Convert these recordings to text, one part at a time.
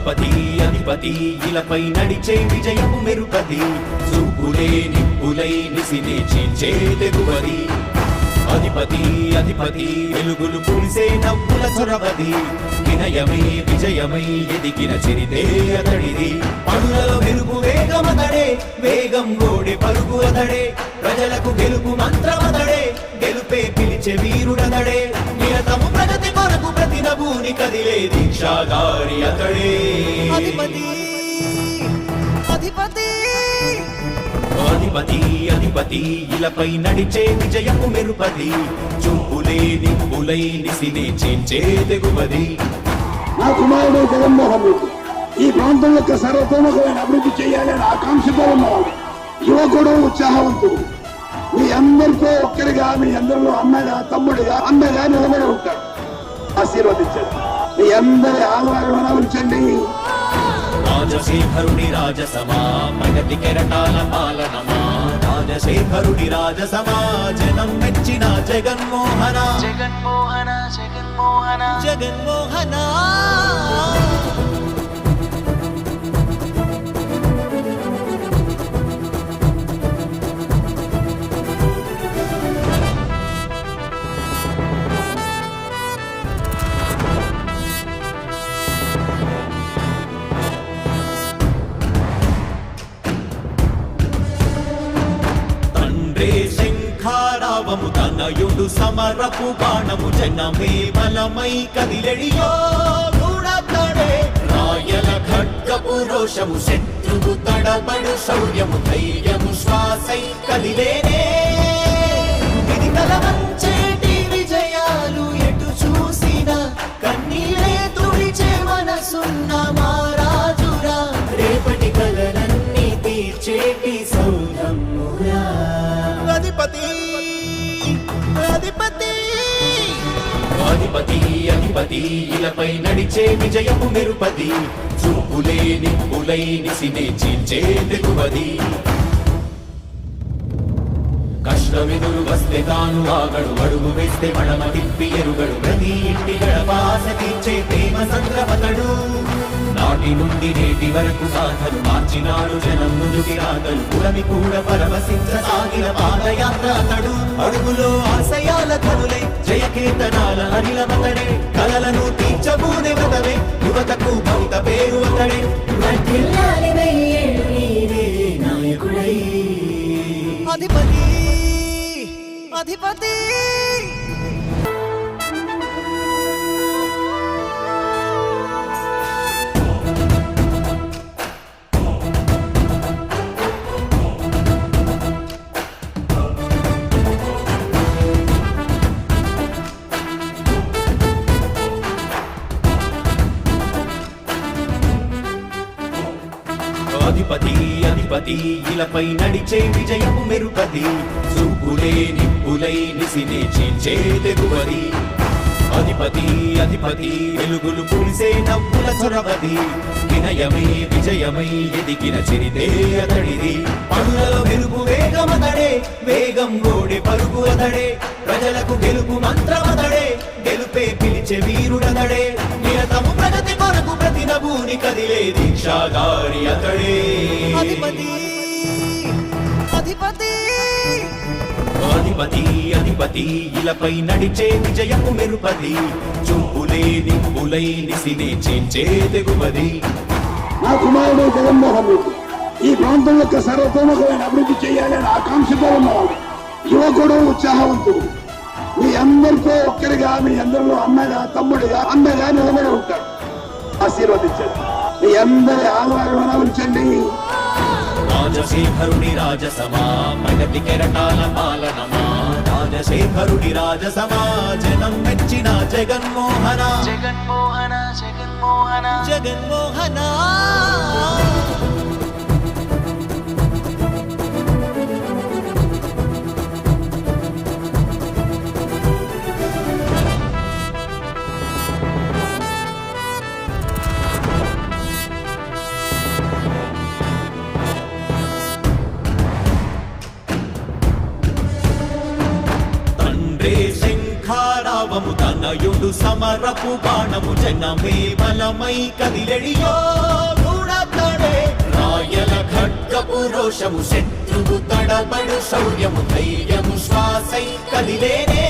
అధిపతి అధిపతి ఇలపై నడిచే విజయము మెరుపది చూపులే నిప్పులై నిసినే చీల్చే తెగువది అధిపతి అధిపతి వెలుగులు పులిసే నవ్వుల చొరవది వినయమై విజయమై ఎదిగిన చిరితే అతడిది పనులలో వెలుగు వేగమతడే వేగం గోడే పలుకు అతడే ప్రజలకు గెలుపు మంత్రమతడే గెలుపే పిలిచే వీరుడతడే నిరతము ప్రగతి కొరకు ప్రతి నభూని కదిలే దీక్షాగారి అతడే అధిపతి అధిపతి అధిపతి అధిపతి ఇలపై నడిచే విజయము మెరుపది చూపులే నిప్పులై నిసినే చీల్చే తెగువది నా కుమారుడు జగన్మోహన్ రెడ్డి ఈ ప్రాంతం యొక్క సర్వతోముఖమైన అభివృద్ధి చేయాలని ఆకాంక్షతో ఉన్నవాడు యువకుడు ఉత్సాహవంతుడు మీ అందరితో ఒక్కరిగా మీ అందరిలో అన్నగా తమ్ముడిగా అన్నగా నిలబడి ఉంటాడు ఆశీర్వదించండి మీ అందరి ఆదరణ ఉంచండి రాజశేఖరుడి రాజసమా ప్రగతి కెరటాల పాలనమా రాజశేఖరుడి రాజసమా జనం మెచ్చిన జగన్మోహన జగన్మోహన జగన్మోహన జగన్మోహన శంఖారావము తనయుడు సమరపు బాణము జనమే బలమై కదిలెడియో గూడతడే రాయల ఖడ్గపు రోషము శత్రువు తడబడు శౌర్యము ధైర్యము శ్వాసై కదిలేనే ఇది కలవంచేటి విజయాలు ఎటు చూసిన కన్నీలే తుడిచే మనసున్న మారాజురా రేపటి కలలన్నీ తీర్చేటి సౌధమురా అధిపతి అధిపతి అధిపతి అధిపతి ఇలపై నడిచే విజయము మెరుపది చూపులే నిప్పులై నిసినే చీల్చే తెగువది కష్టమెదురు వస్తే తాను ఆగడు అడుగు వేస్తే మడమ తిప్పి ఎరుగడు ప్రతి ఇంటి గడపాస తీర్చే ప్రేమ సంద్రపతడు నాటి నుండి నేటి వరకు సాధలు మార్చినాడు జనం నుదుటి రాగలు పురమి కూడా పరవశించసాగిన పాదయాత్ర అతడు అడుగులో ఆశయాల కనులై జయకేతనాల అనిలమతడే కలలను తీర్చబూనే వ్రతమే యువతకు భవిత పేరు అతడే నాయకుడై అధిపతి అధిపతి అధిపతి అధిపతి ఇలపై నడిచే విజయము మెరుపది చూపులే నిప్పులై నిసినే చీల్చే తెగువది అధిపతి అధిపతి వెలుగులు పులిసే నవ్వుల చొరవది వినయమై విజయమై ఎదిగిన చిరితే అతడిది పనులలో వెలుగు వేగమతడే వేగం గోడే పలుకు అతడే ప్రజలకు గెలుపు మంత్రమతడే గెలుపే పిలిచే వీరుడతడే నిరతము ప్రగతి కొరకు ప్రతి నభూని కదిలే దీక్షాగారి అతడే అధిపతి అధిపతి అధిపతి అధిపతి ఇలపై నడిచే విజయము మెరుపది చూపులే నిప్పులై నిసినే చీల్చే తెగువది నా కుమారుడు జగన్మోహన్ రెడ్డి ఈ ప్రాంతం యొక్క సర్వతోముఖమైన అభివృద్ధి చేయాలని ఆకాంక్షతో ఉన్నవాడు యువకుడు ఉత్సాహవంతుడు మీ అందరితో ఒక్కరిగా మీ అందరిలో అన్నగా తమ్ముడిగా అన్నగా నిలబడి ఉంటాడు ఆశీర్వదించండి మీ అందరి ఆదరణ ఉంచండి రాజశేఖరుడి రాజసమా ప్రగతి కెరటాల పాలనమా రాజశేఖరుడి రాజసమా జనం మెచ్చిన జగన్మోహన జగన్మోహన జగన్మోహన జగన్మోహన తనయుడు సమరపు బాణము జనమే బలమై కదిలెడియో గూడతడే రాయల ఖడ్గపు రోషము శత్రువు తడబడు శౌర్యము ధైర్యము శ్వాసై కదిలేనే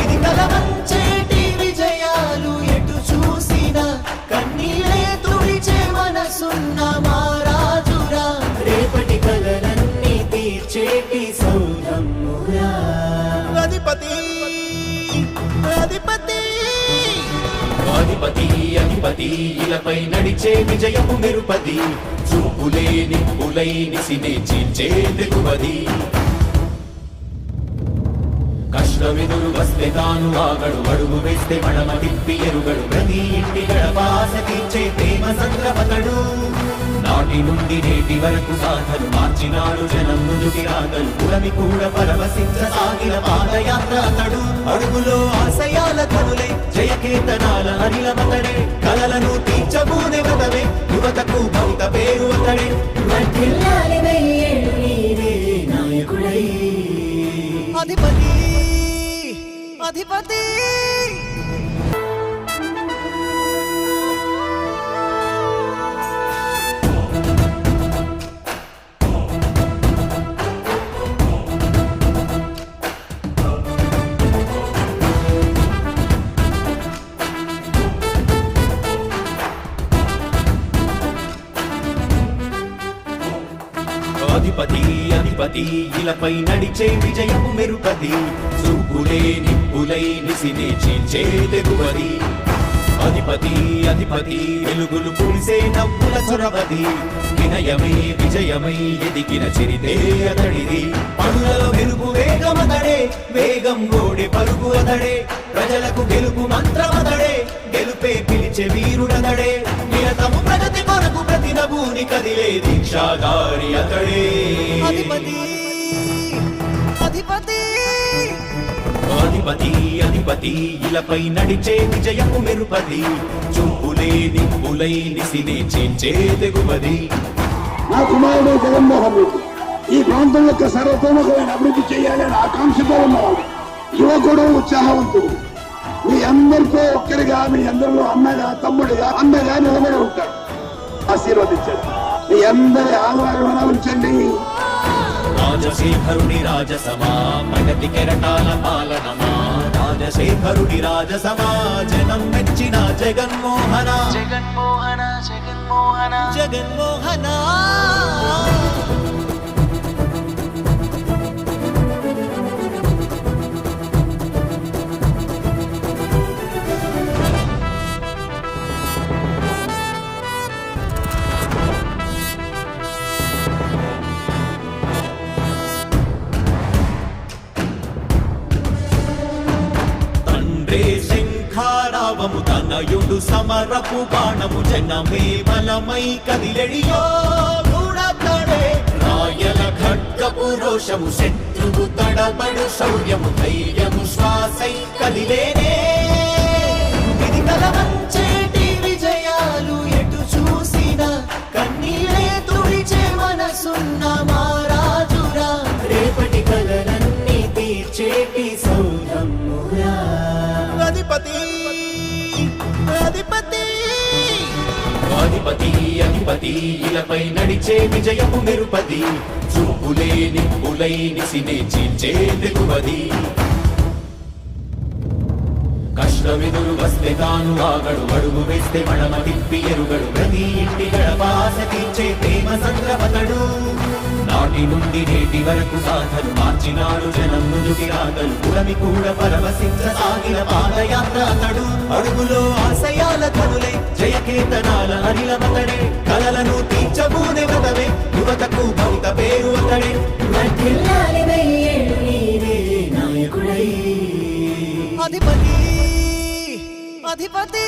ఇది కలవంచేటి విజయాలు ఎటు చూసినా కన్నీరే తుడిచే మనసున్న మారాజురా రేపటి కలలన్నీ తీర్చేటి సౌరమ్మురా అధిపతి అధిపతి అధిపతి అధిపతి ఇలపై నడిచే విజయము మెరుపది చూపులే నిప్పులై నిసినే చీల్చే తెగువది కష్టమెదురు వస్తే తాను ఆగడు అడుగు వేస్తే మడమ తిప్పి ఎరుగడు ప్రతి ఇంటి గడపాస తీర్చే ప్రేమ సంద్రపతడు నాటి నుండి నేటి వరకు గాథలు మార్చినాడు జనం నుదుటి రాగలు పురమి కూడా పరవశించసాగిన పాదయాత్ర అతడు అడుగులో ఆశయాల కనులే జయకేతనాల అనిలమతడే కలలను తీర్చబూనే వ్రతమే యువతకు భౌత పేరు అతడే వర్ధిల్లాలి వెయ్యేళ్ళు నీవే నాయకుడై అధిపతి అధిపతి అధిపతి అధిపతి ఇలపై నడిచే విజయము మెరుపది చూపులే నిప్పులై నిసినే చీల్చే తెగువది అధిపతి అధిపతి వెలుగులు పులిసే నవ్వుల చొరవది వినయమే విజయమై ఎదిగిన చిరితే అతడిది పనులలో వెలుగు వేగమతడే వేగం గోడే పరుగు అతడే ప్రజలకు గెలుపు మంత్రమతడే గెలుపే పిలిచే వీరుడతడే నిరతము ప్రగతి కొరకు ప్రతి నభూని కదిలే దీక్షాధారి అతడే అధిపతి అధిపతి అధిపతి అధిపతి ఇలపై నడిచే విజయము మెరుపది చూపులే నిప్పులై నిసినే చీల్చే తెగువది నా కుమారుడు జగన్మోహన్ రెడ్డి ఈ ప్రాంతం యొక్క సర్వతోముఖమైన అభివృద్ధి చేయాలని ఆకాంక్షతో ఉన్నవాడు యువకుడు ఉత్సాహవంతుడు మీ అందరితో ఒక్కరిగా మీ అందరిలో అన్నగా తమ్ముడిగా అన్నగా నిలబడి ఉంటాడు ఆశీర్వదించండి మీ అందరి ఆహ్వానం ఉంచండి రాజశేఖరుడి రాజసమా ప్రగతి కెరటాల పాలనమా రాజశేఖరుడి రాజసమా జనం మెచ్చిన జగన్మోహన జగన్మోహన జగన్మోహన జగన్మోహన శంఖారావము తనయుడు సమరపు బాణము జనమే బలమై కదిలెడియో గూడతడే రాయల ఖడ్గపు రోషము శత్రువు తడబడు శౌర్యము ధైర్యము శ్వాసై కదిలేనే ఇది కలవంచేటి విజయాలు ఎటు చూసినా కన్నీరే తుడిచే మనసున్న మారాజురా రేపటి కలలన్నీ తీర్చేటి సౌరమ్మురా అధిపతి అధిపతి అధిపతి అధిపతి ఇలపై నడిచే విజయము మెరుపది చూపులే నిప్పులై నిసినే చీల్చే తెగువది కష్టమెదురు వస్తే తాను ఆగడు అడుగు వేస్తే మడమ తిప్పి ఎరుగడు ప్రతి ఇంటి గడపాస తీర్చే ప్రేమ సంద్రపతడు నాటి నుండి నేటి వరకు గాథలు మార్చినాడు జనం నుదుటి రాగలు పురమి కూడా పరవశించసాగిన పాదయాత్ర అతడు అడుగులో ఆశయాల కనులే జయకేతనాల అనిలమతడే కలలను తీర్చబూనే వ్రతమే యువతకు భౌత పేరు అతడే వర్ధిల్లాలి వెయ్యేళ్ళు నీవే నాయకుడై అధిపతి అధిపతి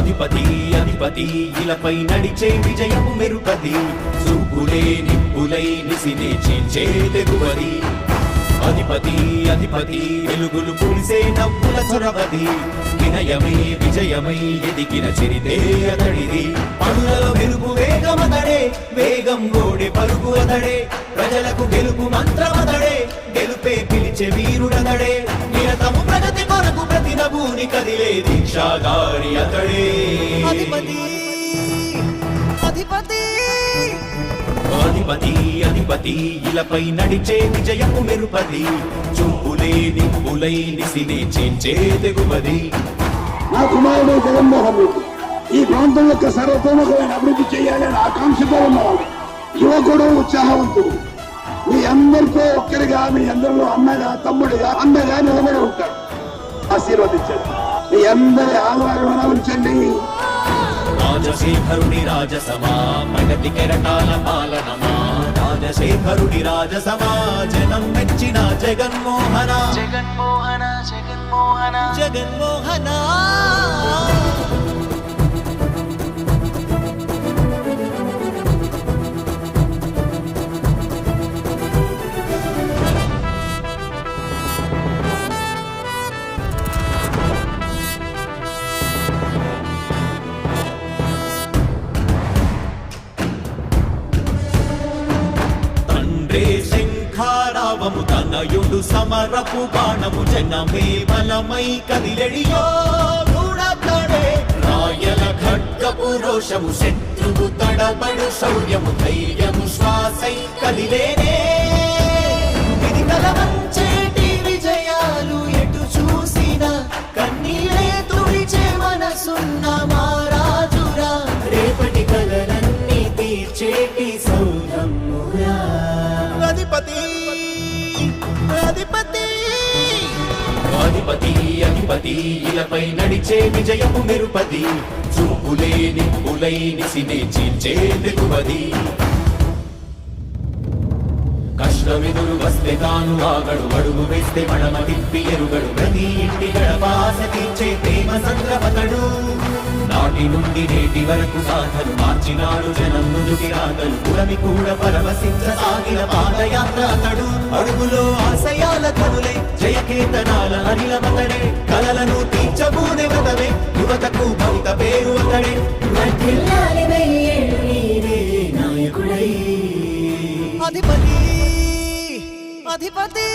అధిపతి అధిపతి ఇలపై నడిచే విజయము మెరుపది చూపులే నిప్పులై నిసినే చీల్చే తెగువది అధిపతి అధిపతి వెలుగులు పులిసే నవ్వుల చొరవది వినయమై విజయమై ఎదిగిన చిరితే అతడిది పనులలో వెలుగు వేగమతడే వేగం ఓడే పలుకు అతడే ప్రజలకు గెలుపు మంత్రమతడే గెలుపే పిలిచే వీరుడతడే నిరతము ప్రగతి కొరకు ప్రతి నభూని కదిలే దీక్షాగారి అతడే అధిపతి అధిపతి అధిపతి అధిపతి ఇలపై నడిచే విజయము మెరుపది చూపులే నిప్పులై నిసినే చీల్చే తెగువది నా కుమారుడు జగన్మోహన్ రెడ్డి ఈ ప్రాంతం యొక్క సర్వతోముఖమైన అభివృద్ధి చేయాలని ఆకాంక్షతో ఉన్నవాడు యువకుడు ఉత్సాహవంతుడు మీ అందరితో ఒక్కరిగా మీ అందరిలో అన్నగా తమ్ముడిగా అన్నగా నిలబడి ఉంటాడు ఆశీర్వదించండి మీ అందరి ఆదరణ ఉంచండి రాజశేఖరుడి రాజసమా ప్రగతి కెరటాల పాలనమా రాజశేఖరుడి రాజసమా జనం మెచ్చిన జగన్మోహన జగన్మోహన జగన్మోహన జగన్మోహన తండ్రే శంఖారావము తనయుడు సమరపు బాణము జనమే బలమై కదిలెడియో గూఢతడే రాయల ఖడ్గపు రోషము శత్రువు తడబడు శౌర్యము ధైర్యము శ్వాసై కదిలేనే ఇది కలవంచేటి విజయాలు ఎటు చూసిన కన్నీలే తుడిచే మనసున్న మారాజురా రేపటి కలలన్నీ తీర్చేటి సౌధమురా అధిపతి అధిపతి అధిపతి అధిపతి ఇలపై నడిచే విజయము మెరుపది చూపులే నిప్పులై నిసినే చీల్చే తెగువది కష్టమెదురు వస్తే తాను ఆగడు అడుగు వేస్తే మడమ తిప్పి ఎరుగడు ప్రతి ఇంటి గడపాస తీర్చే ప్రేమ సంద్రపతడు నాటి నుండి నేటి వరకు సాధను మార్చినాడు జనం నుదుటి రాగలు పురమి కూడా పరవశించసాగిన పాదయాత్ర అతడు అడుగులో ఆశయాల కనులే జయకేతనాల అనిలమతడే కలలను తీర్చబూనే వ్రతమే యువతకు భవిత పేరు అతడే వర్ధిల్లాలి వెయ్యేళ్ళు నీవే నాయకుడై అధిపతి అధిపతి